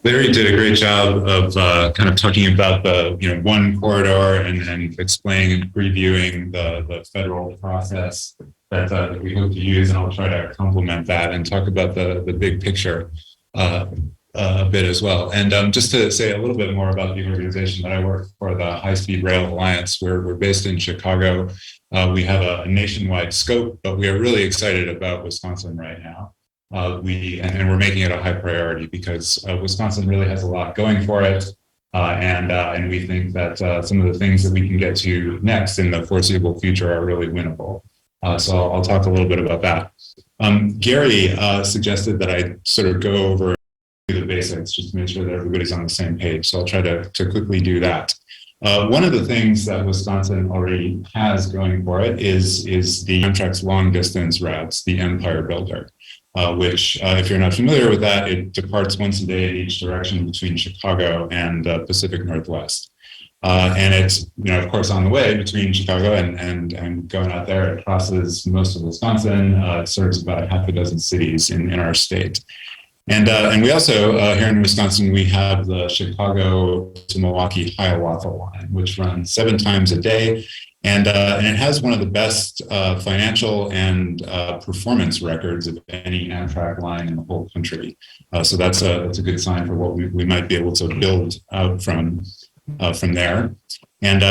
Larry did a great job of kind of talking about the one corridor and explaining and previewing the federal process that we hope to use, and I'll try to complement that and talk about the big picture a bit as well. And just to say a little bit more about the organization that I work for, the High Speed Rail Alliance, we're based in Chicago. We have a nationwide scope, but we are really excited about Wisconsin right now. We're making it a high priority because Wisconsin really has a lot going for it, and we think that some of the things that we can get to next in the foreseeable future are really winnable. So I'll talk a little bit about that. Gary suggested that I sort of go over the basics just to make sure that everybody's on the same page. So I'll try to quickly do that. One of the things that Wisconsin already has going for it is the Amtrak's long distance routes, the Empire Builder. Which, if you're not familiar with that, it departs once a day in each direction between Chicago and the Pacific Northwest. And it's, of course, on the way between Chicago and going out there, it crosses most of Wisconsin. It serves about half a dozen cities in our state. And we also, here in Wisconsin, we have the Chicago to Milwaukee Hiawatha line, which runs 7 times a day. And it has one of the best financial and performance records of any Amtrak line in the whole country. So that's a good sign for what we might be able to build out from there. And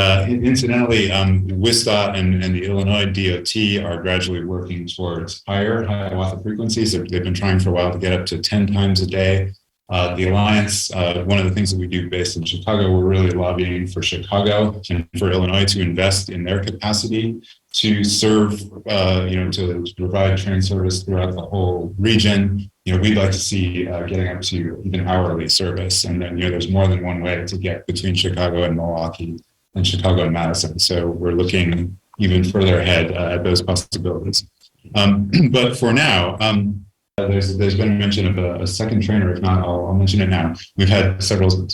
incidentally, WISDOT and the Illinois DOT are gradually working towards higher Hiawatha frequencies. They've been trying for a while to get up to 10 times a day. The Alliance, one of the things that we do based in Chicago, we're really lobbying for Chicago and for Illinois to invest in their capacity to serve, to provide train service throughout the whole region. We'd like to see getting up to even hourly service. And then, there's more than one way to get between Chicago and Milwaukee and Chicago and Madison. So we're looking even further ahead at those possibilities. But for now, there's been a mention of a second train, or if not, I'll mention it now. We've had several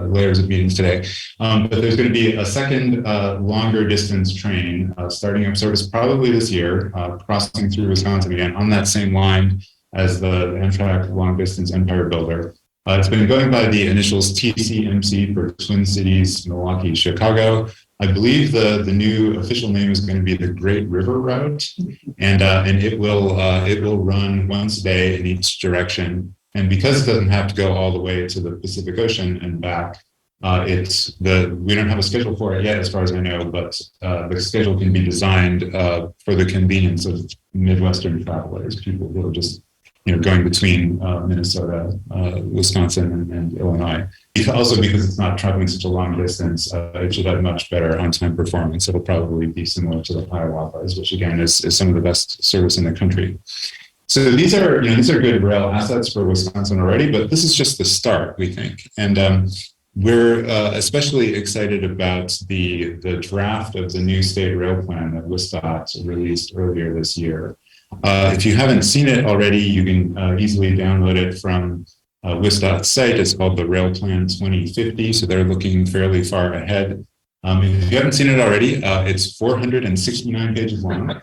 layers of meetings today, but there's going to be a second longer distance train starting up service probably this year, crossing through Wisconsin again on that same line as the Amtrak long distance Empire Builder. It's been going by the initials TCMC for Twin Cities, Milwaukee, Chicago. I believe the new official name is going to be the Great River Route, and it will run once a day in each direction. And because it doesn't have to go all the way to the Pacific Ocean and back, we don't have a schedule for it yet, as far as I know, but the schedule can be designed for the convenience of Midwestern travelers, people who are just going between Minnesota, Wisconsin, and Illinois. Also, because it's not traveling such a long distance, it should have much better on-time performance. It'll probably be similar to the Hiawatha's, which again is some of the best service in the country. So these are good rail assets for Wisconsin already, but this is just the start, we think. And we're especially excited about the draft of the new state rail plan that WISDOT released earlier this year. If you haven't seen it already, you can easily download it from WISDOT's site. It's called the Rail Plan 2050, so they're looking fairly far ahead. If you haven't seen it already, it's 469 pages long.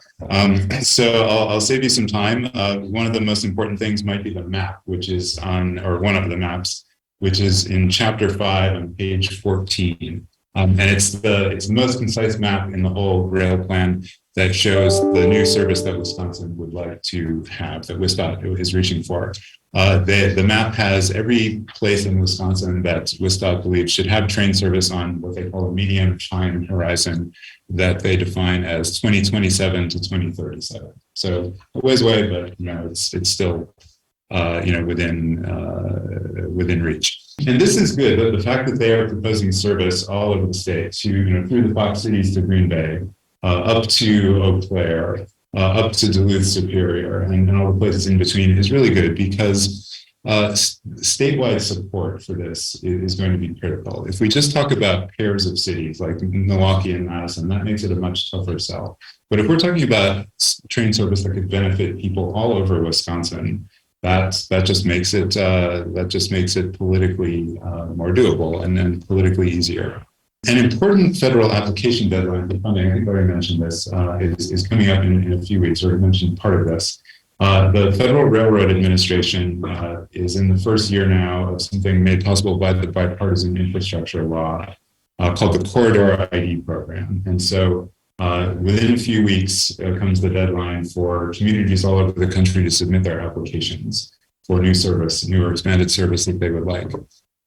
So I'll save you some time. One of the most important things might be the map, which is one of the maps, which is in Chapter 5 on page 14. And it's the most concise map in the whole rail plan that shows the new service that Wisconsin would like to have, that WISDOT is reaching for. The map has every place in Wisconsin that WISDOT believes should have train service on what they call a medium time horizon that they define as 2027 to 2037. So a ways away, but it's still within reach. And this is good. The fact that they are proposing service all over the state to through the Fox Cities to Green Bay, up to Eau Claire, up to Duluth Superior, and all the places in between is really good because statewide support for this is going to be critical. If we just talk about pairs of cities like Milwaukee and Madison, that makes it a much tougher sell. But if we're talking about train service that could benefit people all over Wisconsin, that just makes it politically more doable and then politically easier. An important federal application deadline for funding, I think I already mentioned this, is coming up in a few weeks, or I mentioned part of this. The Federal Railroad Administration is in the first year now of something made possible by the bipartisan infrastructure law called the Corridor ID program. And so within a few weeks comes the deadline for communities all over the country to submit their applications for new service, new or expanded service that they would like.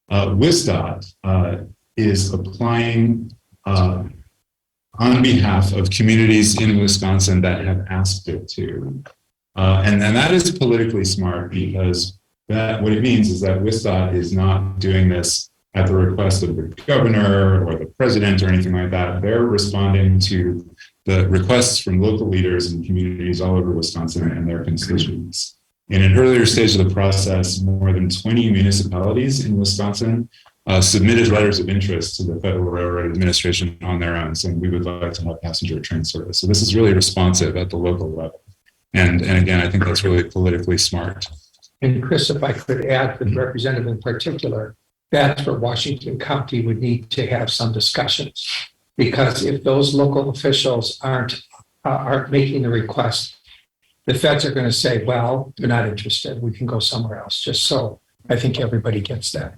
Wisc is applying on behalf of communities in Wisconsin that have asked it to. And that is politically smart because what it means is that Wisc is not doing this at the request of the governor or the president or anything like that. They're responding to the requests from local leaders and communities all over Wisconsin and their constituents. In an earlier stage of the process, more than 20 municipalities in Wisconsin submitted letters of interest to the Federal Railroad Administration on their own, saying we would like to have passenger train service. So this is really responsive at the local level. And again, I think that's really politically smart. And Chris, if I could add, the representative in particular, that's where Washington County would need to have some discussions. Because if those local officials aren't making the request, the feds are going to say, well, they're not interested. We can go somewhere else. Just so I think everybody gets that.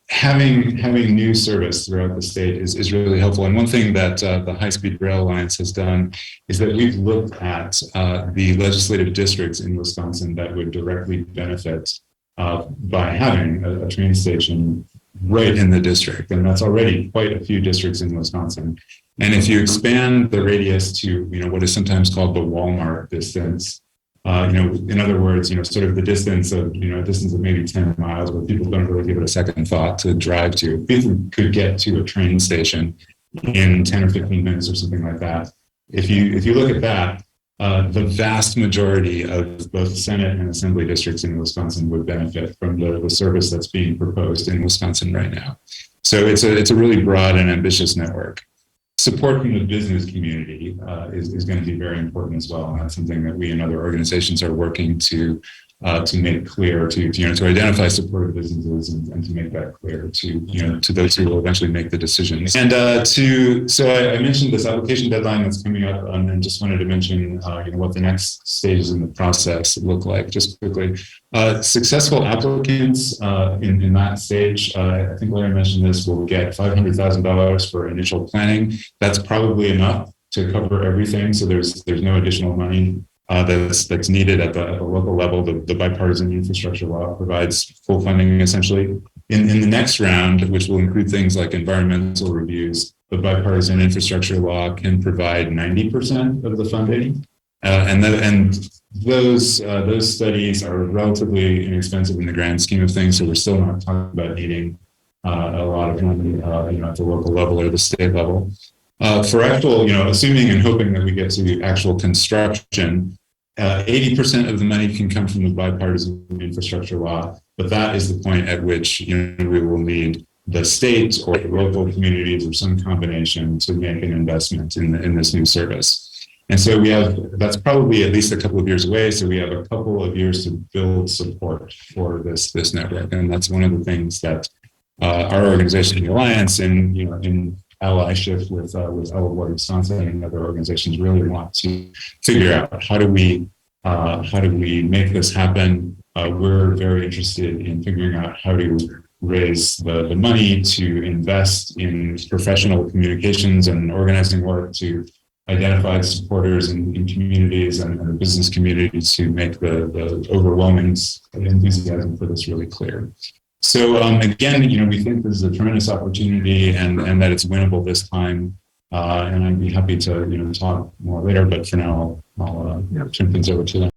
Having new service throughout the state is really helpful. And one thing that the High Speed Rail Alliance has done is that we've looked at the legislative districts in Wisconsin that would directly benefit by having a train station right in the district. And that's already quite a few districts in Wisconsin. And if you expand the radius to, what is sometimes called the Walmart distance, in other words, sort of the distance of, a distance of maybe 10 miles where people don't really give it a second thought to drive to. People could get to a train station in 10 or 15 minutes or something like that. If you look at that, the vast majority of both Senate and Assembly districts in Wisconsin would benefit from the service that's being proposed in Wisconsin right now. So it's a really broad and ambitious network. Support from the business community is going to be very important as well, and that's something that we and other organizations are working to make clear to identify supportive businesses and to make that clear to those who will eventually make the decisions. And so I mentioned this application deadline that's coming up, and just wanted to mention what the next stages in the process look like just quickly. Successful applicants in that stage, I think Larry mentioned this, will get $500,000 for initial planning. That's probably enough to cover everything. So there's no additional money that's needed at the local level. The bipartisan infrastructure law provides full funding essentially. In the next round, which will include things like environmental reviews, the bipartisan infrastructure law can provide 90% of the funding. And those studies are relatively inexpensive in the grand scheme of things. So we're still not talking about needing a lot of money, at the local level or the state level. For actual, assuming and hoping that we get to actual construction, 80% of the money can come from the bipartisan infrastructure law, but that is the point at which we will need the state or the local communities or some combination to make an investment in this new service. And so that's probably at least a couple of years away. So we have a couple of years to build support for this network, and that's one of the things that our organization, the Alliance, in allyship with Elwood, Wisconsin, and other organizations really want to figure out how do we make this happen. We're very interested in figuring out how to raise the money to invest in professional communications and organizing work to identify supporters in communities and the business community to make the overwhelming enthusiasm for this really clear. So again, we think this is a tremendous opportunity and that it's winnable this time. And I'd be happy to talk more later, but for now, I'll turn things over to them.